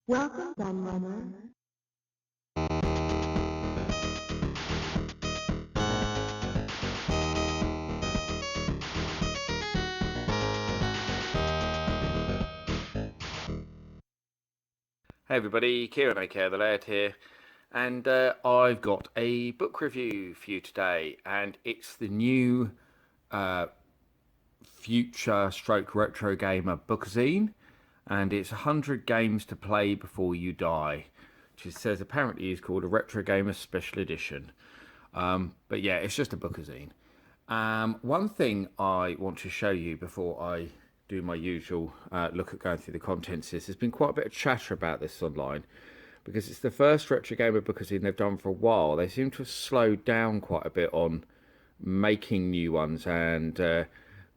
Welcome, Gunrunner. Hey everybody, Kieran aka the Laird here, and I've got a book review for you today, and it's the new future stroke retro gamer bookzine, and it's 100 games to play before you die, which it says apparently is called a retro gamer special edition. But yeah, it's just a bookzine. One thing I want to show you before I do my usual look at going through the contents is there's been quite a bit of chatter about this online because it's the first retro gamer bookazine they've done for a while. They seem to have slowed down quite a bit on making new ones, and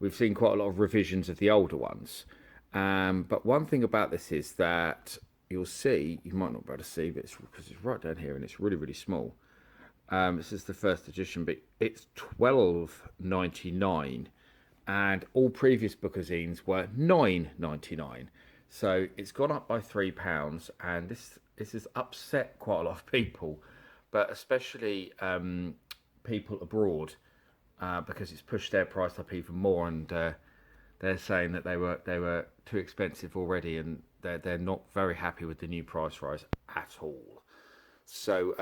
we've seen quite a lot of revisions of the older ones. But one thing about this is that you'll see, you might not be able to see, but it's because it's right down here and it's really, really small. This is the first edition, but it's $12.99, and all previous bookazines were $9.99. So it's gone up by £3, and this has upset quite a lot of people, but especially people abroad, because it's pushed their price up even more, and they're saying that they were too expensive already, and they're not very happy with the new price rise at all. So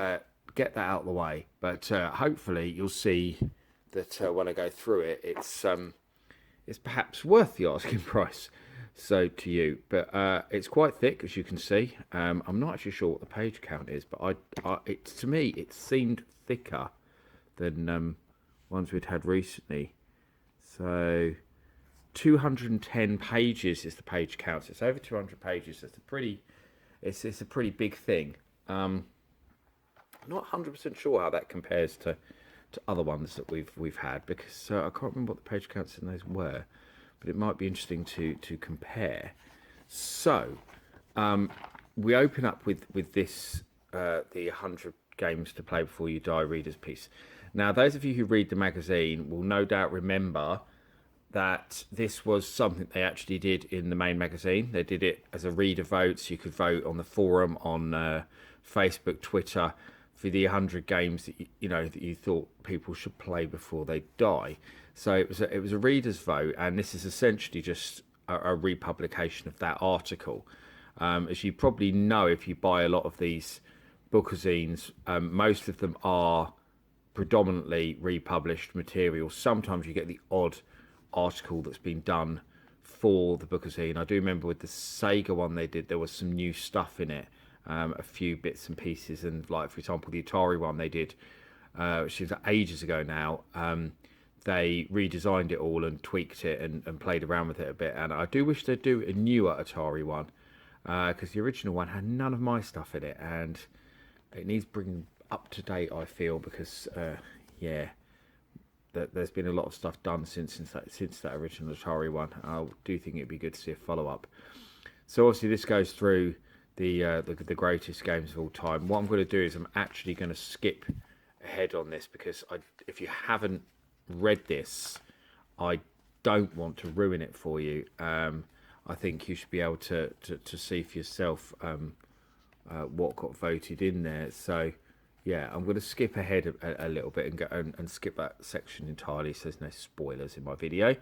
get that out of the way. But hopefully you'll see that when I go through it, it's perhaps worth the asking price. So to you, but it's quite thick, as you can see. I'm not actually sure what the page count is, but to me it seemed thicker than ones we'd had recently. So 210 pages is the page count. So it's over 200 pages. It's a pretty big thing. Not 100% sure how that compares to other ones that we've had, because I can't remember what the page counts in those were, but it might be interesting to compare. So we open up with this the 100 games to play before you die readers piece. Now, those of you who read the magazine will no doubt remember that this was something they actually did in the main magazine. They did it as a reader vote, so you could vote on the forum, on Facebook, Twitter, for the 100 games that you thought people should play before they die. So it was a reader's vote, and this is essentially just a republication of that article. As you probably know, if you buy a lot of these bookazines, most of them are predominantly republished material. Sometimes you get the odd article that's been done for the bookazine. I do remember with the Sega one they did, there was some new stuff in it, a few bits and pieces, and like for example the Atari one they did, which is ages ago now. They redesigned it all and tweaked it and played around with it a bit, and I do wish they'd do a newer Atari one, because the original one had none of my stuff in it, and it needs bringing up to date, I feel, because there's been a lot of stuff done since that original Atari one. I do think it'd be good to see a follow up. So obviously this goes through the greatest games of all time. What I'm going to do is I'm actually going to skip ahead on this, because if you haven't read this, I don't want to ruin it for you. I think you should be able to see for yourself what got voted in there. So yeah, I'm going to skip ahead a little bit and go and skip that section entirely, so there's no spoilers in my video.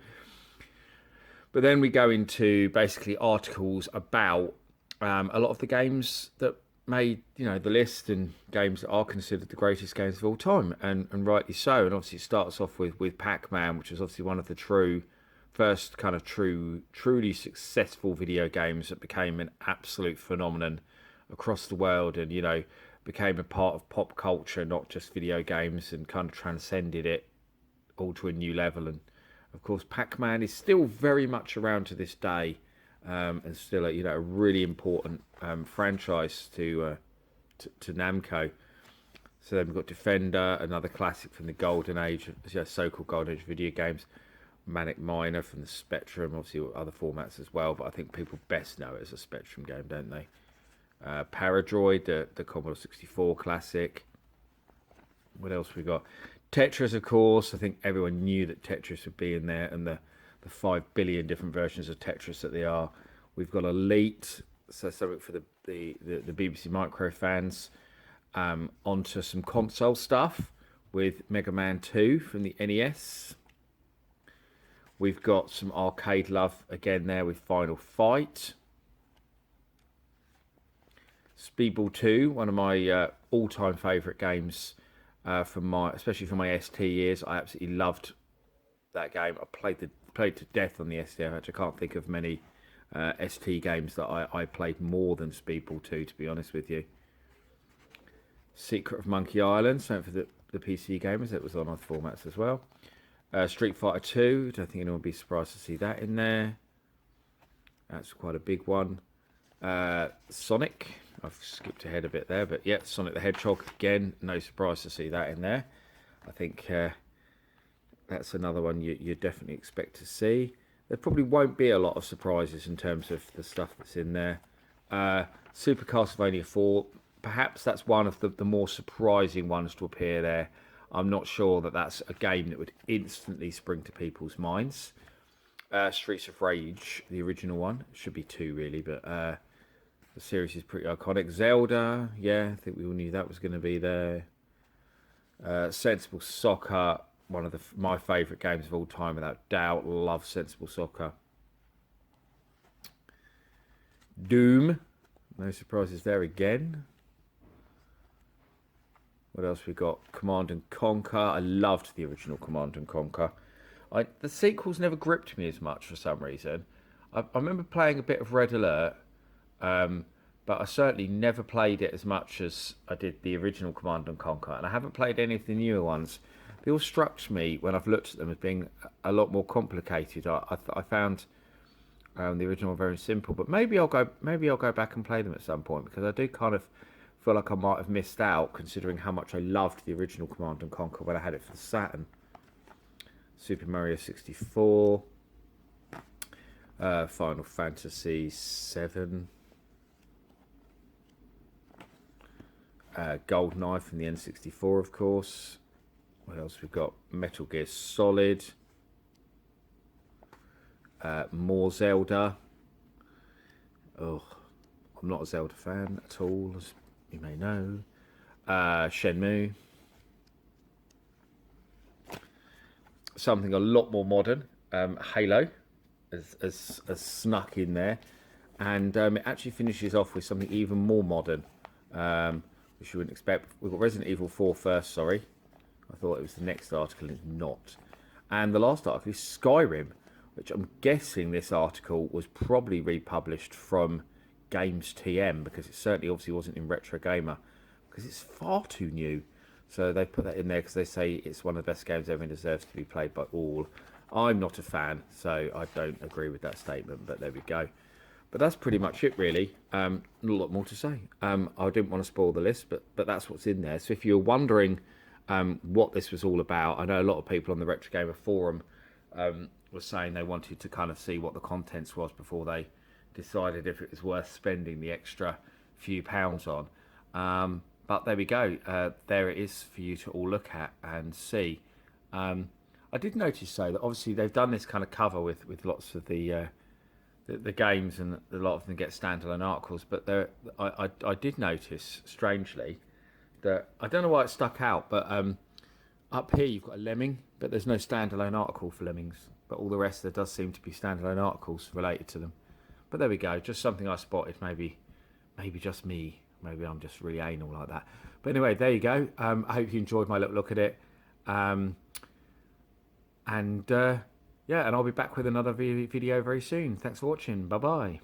But then we go into basically articles about a lot of the games that made the list, and games that are considered the greatest games of all time, and rightly so. And obviously it starts off with Pac-Man, which was obviously one of the first kind of truly successful video games that became an absolute phenomenon across the world, and became a part of pop culture, not just video games, and kind of transcended it all to a new level. And of course Pac-Man is still very much around to this day, and still a really important franchise to Namco. So then we've got Defender, another classic from the golden age, so-called golden age video games. Manic Miner from the Spectrum, obviously other formats as well, but I think people best know it as a Spectrum game, don't they? Paradroid, the Commodore 64 classic. What else we got? Tetris, of course. I think everyone knew that Tetris would be in there, and the 5 billion different versions of Tetris that they are. We've got Elite, so something for the the BBC Micro fans onto some console stuff with Mega Man 2 from the NES. We've got some arcade love again there with Final Fight. Speedball 2, one of my all-time favourite games especially from my ST years. I absolutely loved that game. I played to death on the ST. I can't think of many ST games that I played more than Speedball 2, to be honest with you. Secret of Monkey Island, something for the PC gamers. It was on other formats as well. Street Fighter 2, don't think anyone would be surprised to see that in there. That's quite a big one. Sonic, I've skipped ahead a bit there, but yeah, Sonic the Hedgehog, again, no surprise to see that in there. I think that's another one you definitely expect to see. There probably won't be a lot of surprises in terms of the stuff that's in there. Super Castlevania 4, perhaps that's one of the more surprising ones to appear there. I'm not sure that that's a game that would instantly spring to people's minds. Streets of Rage, the original one, should be 2 really, but the series is pretty iconic. Zelda, yeah, I think we all knew that was going to be there. Sensible Soccer, one of my favourite games of all time, without doubt. Love Sensible Soccer. Doom, no surprises there again. What else we got? Command and Conquer. I loved the original Command and Conquer. The sequels never gripped me as much for some reason. I remember playing a bit of Red Alert, but I certainly never played it as much as I did the original Command and Conquer. And I haven't played any of the newer ones. They all struck me when I've looked at them as being a lot more complicated. I found the original very simple, but maybe I'll go back and play them at some point, because I do kind of feel like I might have missed out, considering how much I loved the original Command and Conquer when I had it for the Saturn. Super Mario 64, Final Fantasy 7, GoldenEye from the N64, of course. What else we've got? Metal Gear Solid, more Zelda. Oh, I'm not a Zelda fan at all, as you may know. Shenmue. Something a lot more modern. Halo has snuck in there. And it actually finishes off with something even more modern, which you wouldn't expect. We've got Resident Evil 4 first, sorry. I thought it was the next article, and it's not. And the last article is Skyrim, which I'm guessing this article was probably republished from Games TM, because it certainly obviously wasn't in Retro Gamer, because it's far too new. So they put that in there because they say it's one of the best games ever and deserves to be played by all. I'm not a fan, so I don't agree with that statement, but there we go. But that's pretty much it, really. Not a lot more to say. I didn't want to spoil the list, but that's what's in there. So if you're wondering what this was all about, I know a lot of people on the Retro Gamer forum were saying they wanted to kind of see what the contents was before they decided if it was worth spending the extra few pounds on. But there we go. There it is for you to all look at and see. I did notice, though, that obviously they've done this kind of cover with lots of the games, and a lot of them get standalone articles. But I did notice, strangely, that I don't know why it stuck out, but up here you've got a Lemming, but there's no standalone article for Lemmings. But all the rest, there does seem to be standalone articles related to them. But there we go, just something I spotted. Maybe just me. Maybe I'm just really anal like that. But anyway, there you go. I hope you enjoyed my little look at it. And I'll be back with another video very soon. Thanks for watching. Bye-bye.